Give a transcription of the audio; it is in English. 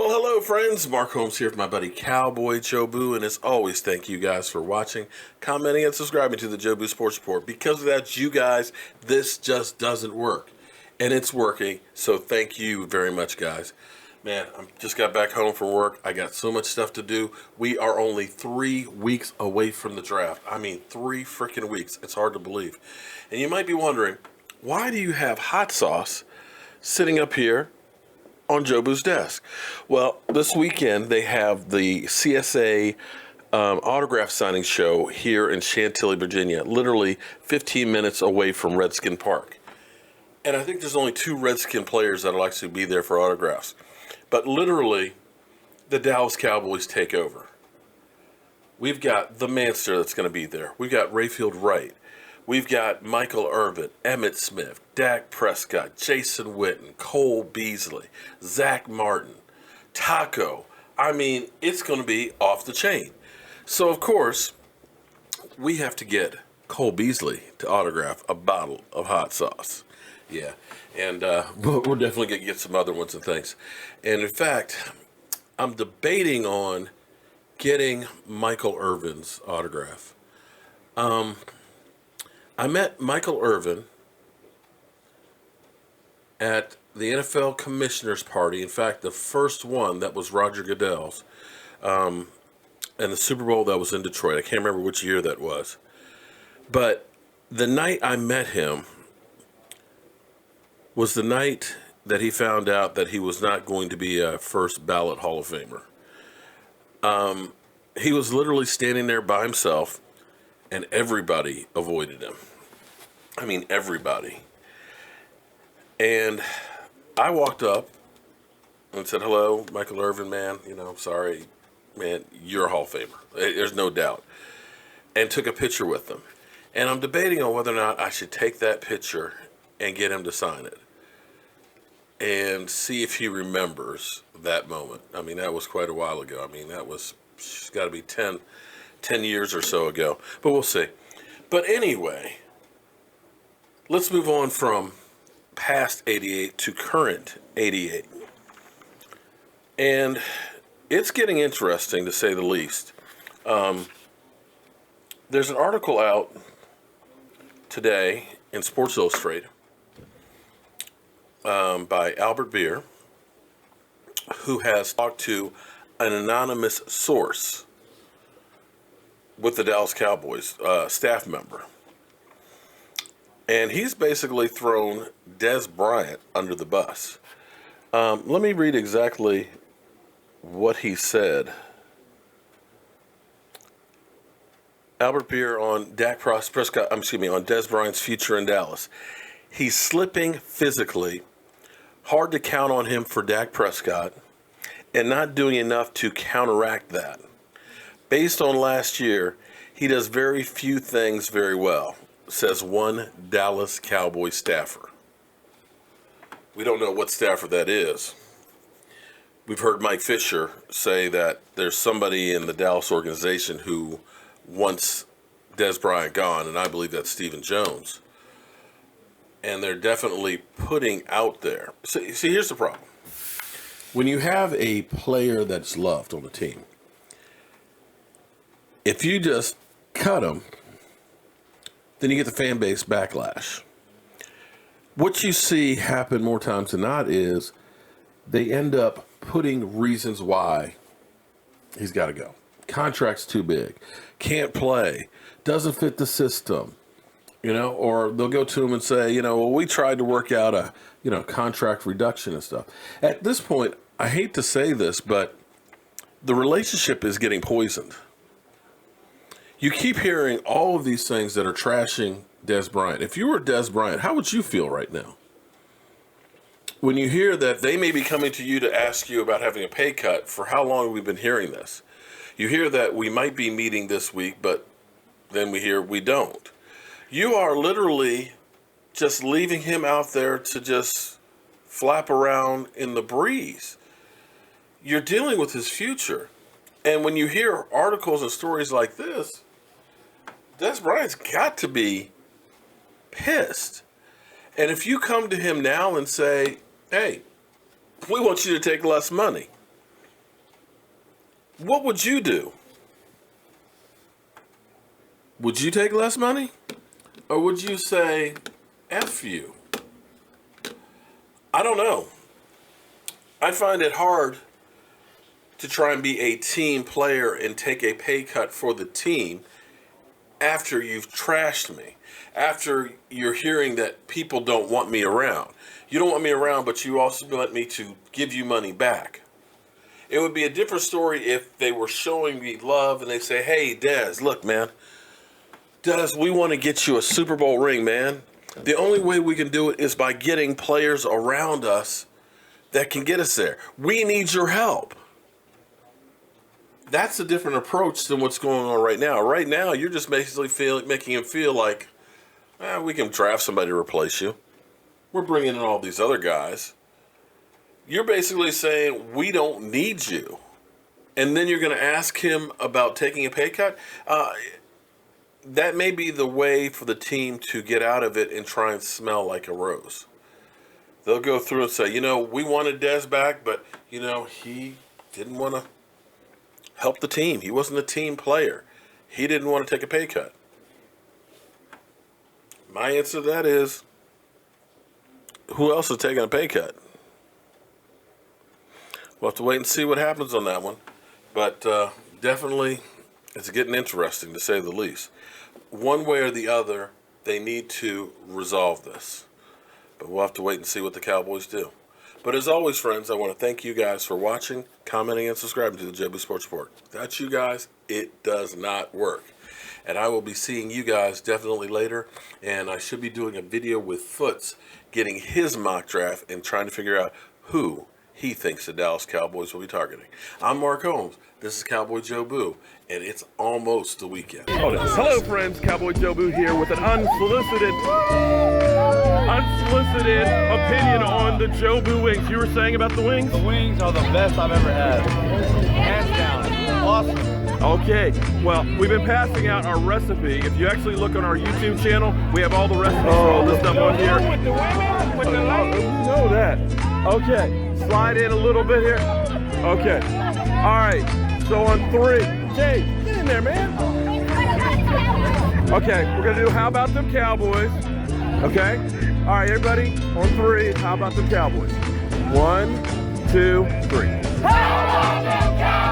Well, hello, friends. Mark Holmes here with my buddy CowboyJobu, and as always, thank you guys for watching, commenting, and subscribing to the Jobu Sports Report. Because of that, you guys, this just doesn't work, and it's working, so thank you very much, guys. Man, I just got back home from work. I got so much stuff to do. We are only 3 weeks away from the draft. I mean, 3 freaking weeks. It's hard to believe. And you might be wondering, why do you have hot sauce sitting up here on Jobu's desk? Well, this weekend they have the CSA autograph signing show here in Chantilly, Virginia, literally 15 minutes away from Redskin Park. And I think there's only 2 Redskin players that'll actually be there for autographs. But literally, the Dallas Cowboys take over. We've got the Manster that's going to be there. We've got Rayfield Wright. We've got Michael Irvin, Emmitt Smith, Dak Prescott, Jason Witten, Cole Beasley, Zach Martin, Taco. I mean, it's going to be off the chain. So, of course, we have to get Cole Beasley to autograph a bottle of hot sauce. Yeah, and we're definitely going to get some other ones and things. And in fact, I'm debating on getting Michael Irvin's autograph. I met Michael Irvin at the NFL Commissioner's Party. In fact, the first one that was Roger Goodell's, and the Super Bowl that was in Detroit. I can't remember which year that was. But the night I met him was the night that he found out that he was not going to be a first ballot Hall of Famer. He was literally standing there by himself, and everybody avoided him. I mean, everybody. And I walked up and said, hello, Michael Irvin, man. You know, sorry, man, you're a Hall of Famer. There's no doubt. And took a picture with him. And I'm debating on whether or not I should take that picture and get him to sign it and see if he remembers that moment. I mean, that was quite a while ago. I mean, that was, it's got to be 10 years or so ago. But we'll see. But anyway, let's move on from past 88 to current 88. And it's getting interesting, to say the least. There's an article out today in Sports Illustrated by Albert Beer, who has talked to an anonymous source with the Dallas Cowboys, staff member. And he's basically thrown Dez Bryant under the bus. Let me read exactly what he said. Albert Beer on on Dez Bryant's future in Dallas. He's slipping physically. Hard to count on him for Dak Prescott, and not doing enough to counteract that. Based on last year, he does very few things very well, says one Dallas Cowboys staffer. We don't know what staffer that is. We've heard Mike Fisher say that there's somebody in the Dallas organization who wants Dez Bryant gone, and I believe that's Stephen Jones. And they're definitely putting out there. See, here's the problem. When you have a player that's loved on the team, if you just cut him, then you get the fan base backlash. What you see happen more times than not is they end up putting reasons why he's got to go. Contract's too big, can't play, doesn't fit the system, or they'll go to him and say, well, we tried to work out a, contract reduction and stuff. At this point, I hate to say this, but the relationship is getting poisoned. You keep hearing all of these things that are trashing Dez Bryant. If you were Dez Bryant, how would you feel right now? When you hear that they may be coming to you to ask you about having a pay cut, for how long have we been hearing this? You hear that we might be meeting this week, but then we hear we don't. You are literally just leaving him out there to just flap around in the breeze. You're dealing with his future. And when you hear articles and stories like this, Dez Bryant's got to be pissed. And if you come to him now and say, hey, we want you to take less money, What would you do? Would you take less money? Or would you say, F you? I don't know. I find it hard to try and be a team player and take a pay cut for the team after you've trashed me, after you're hearing that people don't want me around. You don't want me around, but you also want me to give you money back. It would be a different story if they were showing me love and they say, hey, Dez, look, man, Dez, we want to get you a Super Bowl ring, man. The only way we can do it is by getting players around us that can get us there. We need your help. That's a different approach than what's going on right now. Right now, you're just basically making him feel like, we can draft somebody to replace you. We're bringing in all these other guys. You're basically saying, we don't need you. And then you're going to ask him about taking a pay cut? That may be the way for the team to get out of it and try and smell like a rose. They'll go through and say, we wanted Dez back, but, he didn't want to help the team. He wasn't a team player. He didn't want to take a pay cut. My answer to that is, who else is taking a pay cut? We'll have to wait and see what happens on that one. But definitely, it's getting interesting, to say the least. One way or the other, they need to resolve this. But we'll have to wait and see what the Cowboys do. But as always, friends, I want to thank you guys for watching, commenting, and subscribing to the Jobu Sports Report. That's you guys. It does not work. And I will be seeing you guys definitely later. And I should be doing a video with Foots getting his mock draft and trying to figure out who he thinks the Dallas Cowboys will be targeting. I'm Mark Holmes. This is Cowboy Jobu, and it's almost the weekend. Hello, friends. Cowboy Jobu here with an unsolicited opinion on the Jobu wings. You were saying about the wings? The wings are the best I've ever had. Hands down. Awesome. Okay, well, we've been passing out our recipe. If you actually look on our YouTube channel, we have all the recipes for all this stuff on here. With the women, with the ladies. You know that. Okay, slide in a little bit here. Okay, all right, so on 3. Jay, get in there, man. Okay, we're going to do How About Them Cowboys. Okay, all right, everybody, on 3, How About Them Cowboys. 1, 2, 3. How about them Cowboys?